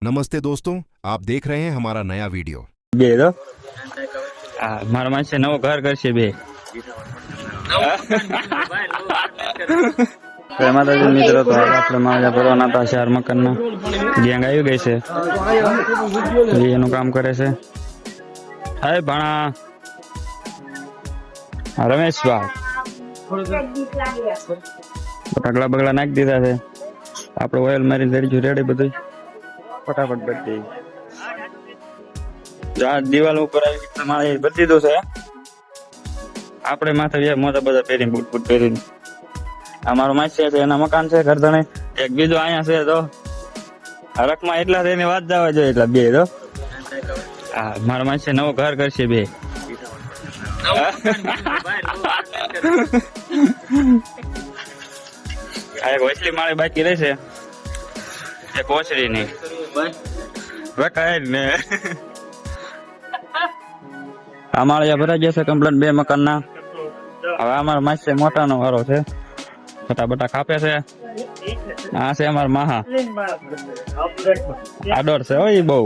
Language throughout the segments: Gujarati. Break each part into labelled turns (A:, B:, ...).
A: नमस्ते दोस्तों, आप देख रहे हैं हमारा नया वीडियो।
B: બે તો મારા માસે નવો ઘર કરશે બે એમાં તો મિત્રો તો આપણે મારા ભરવાના હતા 4 મકાનના ગેંગ આવી ગઈ છે એનું કામ કરે છે. હાય ભાણા રમેશભાઈ પટાકડા બગડા નાખી દીધા છે. આપણે ઓઇલ મારી દરીજુ રેડી બધું ફટાફટ બધી દિવાલ ઉપર તમારે બધી દીધું છે. આપણે માથે મોટા બધા પહેરીને બૂટ બૂટ પહેરીને અમારો માસી છે એના મકાન છે ઘરધણે એક બીજો અહીંયા છે તો હરકમાં એટલા થઈને વાત જવા જોઈએ એટલા બે તો મારા માસી નવો ઘર કરશે બે એક વસલી માળી બાકી રહેશે એક ઓછરી ની વકાય ને અમારે ભરાઈ જશે કમ્પ્લેટ 2 મકાન ના. હવે અમારા માસી મોટા નો વારો છે ફટાફટા કાપે છે. આ છે અમાર માહા આડોર છે હોય બહુ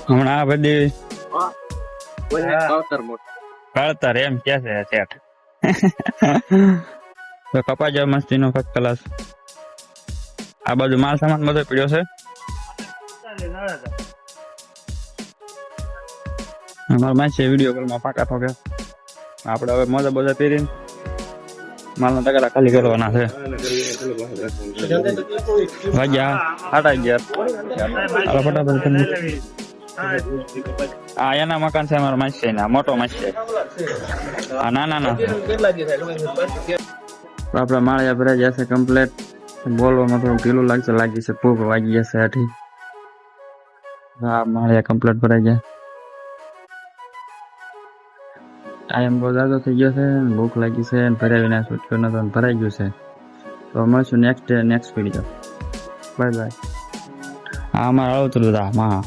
B: હમણાં આ બધી કળતર એમ કે છે શેઠ તો કપા જાવ મસ્તી નો ફક્ત ક્લાસ. આ બાજુ માલ સામાન બધો પીડ્યો છે. અમારા માસી વિડીયો કોલમાં પાકા ઠોકે. આપણે હવે મોજા બોજા પહેરીને માલના તગારા ખાલી કરવાના છે. વાગ્યા 8:11 ફટાફટ તમે એના મકાન છે અમારા માસી ના મોટો માસી નાના આપડા માળિયા ભરાઈ જશે કમ્પ્લેટ. બોલવામાં થોડું ઢીલું લાગશે લાગી છે ભૂખ વાગી જશે આથી. માળિયા કમ્પ્લેટ ભરાઈ જાય. ટાઈમ બહુ જાજો થઈ ગયો છે ભૂખ લાગી છે ભરાવીને છૂટકો નતો ભરાઈ ગયું છે. તો મળશું નેક્સ્ટ વિડીયો. Bye bye. અમારે આવતું હતા માં